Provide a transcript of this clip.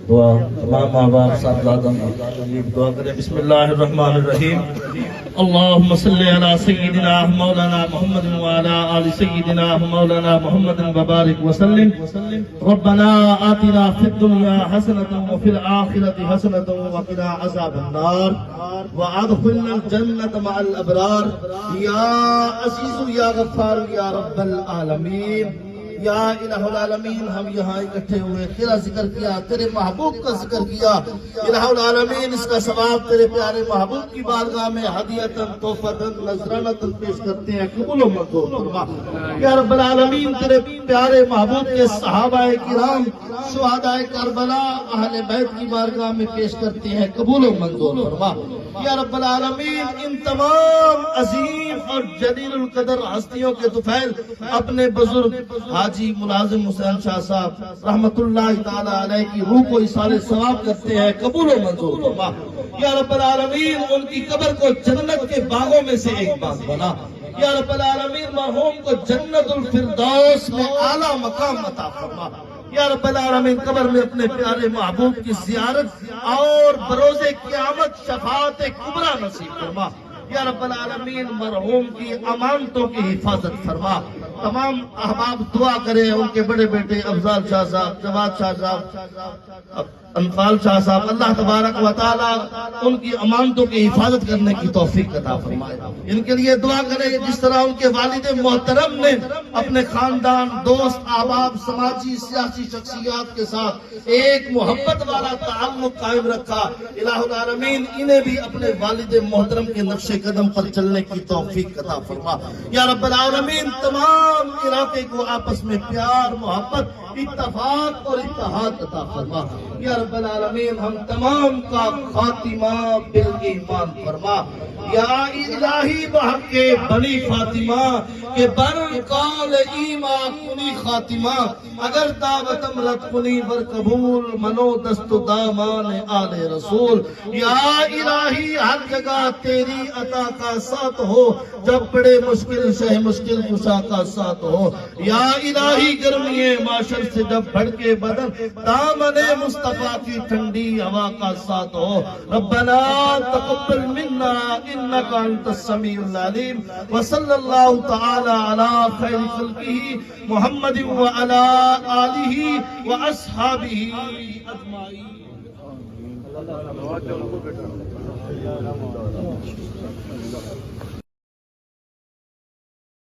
دعا تمام ماں باپ صاحب دعا کریں. بسم اللہ الرحمن الرحیم. اللہم صلی علی سیدنا مولانا محمد وعلی آل سیدنا مولانا محمد وبارک وسلم. ربنا آتنا فی الدنیا حسنۃ وفی الآخرۃ حسنۃ وقنا عذاب النار وادخلنا الجنۃ مع الابرار. یا عزیز یا غفار یا رب العالمین. یا الہ العالمین ہم یہاں اکٹھے ہوئے تیرا ذکر کیا، تیرے محبوب کا ذکر کیا. الہ العالمین اس کا ثواب تیرے پیارے محبوب کی بارگاہ میں ہدیۃً تحفۃً نذرانۃً پیش کرتے ہیں. قبول و منظور فرما یا رب العالمین. تیرے پیارے محبوب کے صحابہ کرام شہداء کربلا اہل بیت کی بارگاہ میں پیش کرتے ہیں. قبول و منظور فرما یا رب العالمین. ان تمام عظیم اور جلیل القدر ہستیوں کے طفیل اپنے بزرگ حاجی ملازم حسین شاہ صاحب رحمت اللہ تعالی علیہ کی روح کو اصال ثواب کرتے ہیں. قبول و منظور فرما یا رب العالمین. ان کی قبر کو جنت کے باغوں میں سے ایک باغ بنا. یا رب العالمین مرحوم کو جنت الفردوس میں اعلیٰ مقام عطا فرما. یا رب العالمین قبر میں اپنے پیارے محبوب کی زیارت اور بروز قیامت شفاعت کبریٰ نصیب فرما. یا رب العالمین مرحوم کی امانتوں کی حفاظت فرما. تمام احباب دعا کریں ان کے بڑے بیٹے افضال شاہ صاحب، جواد شاہ صاحب، انفال شاہ صاحب، اللہ تبارک و تعالی ان کی امانتوں کی حفاظت کرنے کی توفیق عطا فرمائے. ان کے لیے دعا کریں جس طرح ان کے والد محترم نے اپنے خاندان، دوست، احباب، سماجی سیاسی شخصیات کے ساتھ ایک محبت والا تعلق قائم رکھا. الہ العالمین انہیں بھی اپنے والد محترم کے نقش قدم پر چلنے کی توفیق عطا فرما. یا رب العالمین تمام علاقے کو آپس میں پیار، محبت، اتفاق اور اتحاد عطا فرما. یا رب العالمین ہم تمام کا خاتمہ بالایمان فرما. یا الہی بحق بنی فاطمہ کہ بر قال ایما کنی خاتمہ اگر دعوتم رد کنی ور قبول منو دست دامان آل رسول. یا الہی ہر جگہ تیری عطا کا ساتھ ہو جب بڑے مشکل سے مشکل کشا کا ساتھ ہو. یا الہی گرمی معاشر سے جب بھڑکے بدن دامن مصطفیٰ کی ٹھنڈی ہوا کا ساتھ ہو. ربنا تقبل منا انک انت السمیع العلیم. وصلی اللہ تعالی علی خیر خلقہ محمد وعلی آلہ واصحابہ اجمعین.